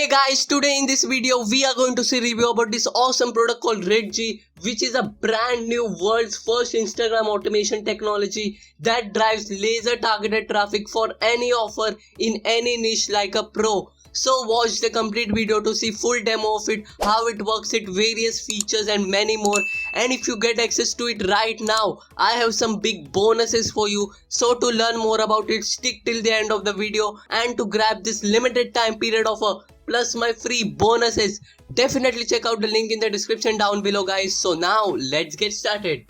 Hey guys, today in this video we are going to see review about this awesome product called Ridgee, which is a brand new world's first Instagram automation technology that drives laser targeted traffic for any offer in any niche like a pro. So watch the complete video to see full demo of it, how it works, its various features and many more. And if you get access to it right now, I have some big bonuses for you. So to learn more about it, stick till the end of the video, and to grab this limited time period offer plus my free bonuses, definitely check out the link in the description down below guys. So now let's get started.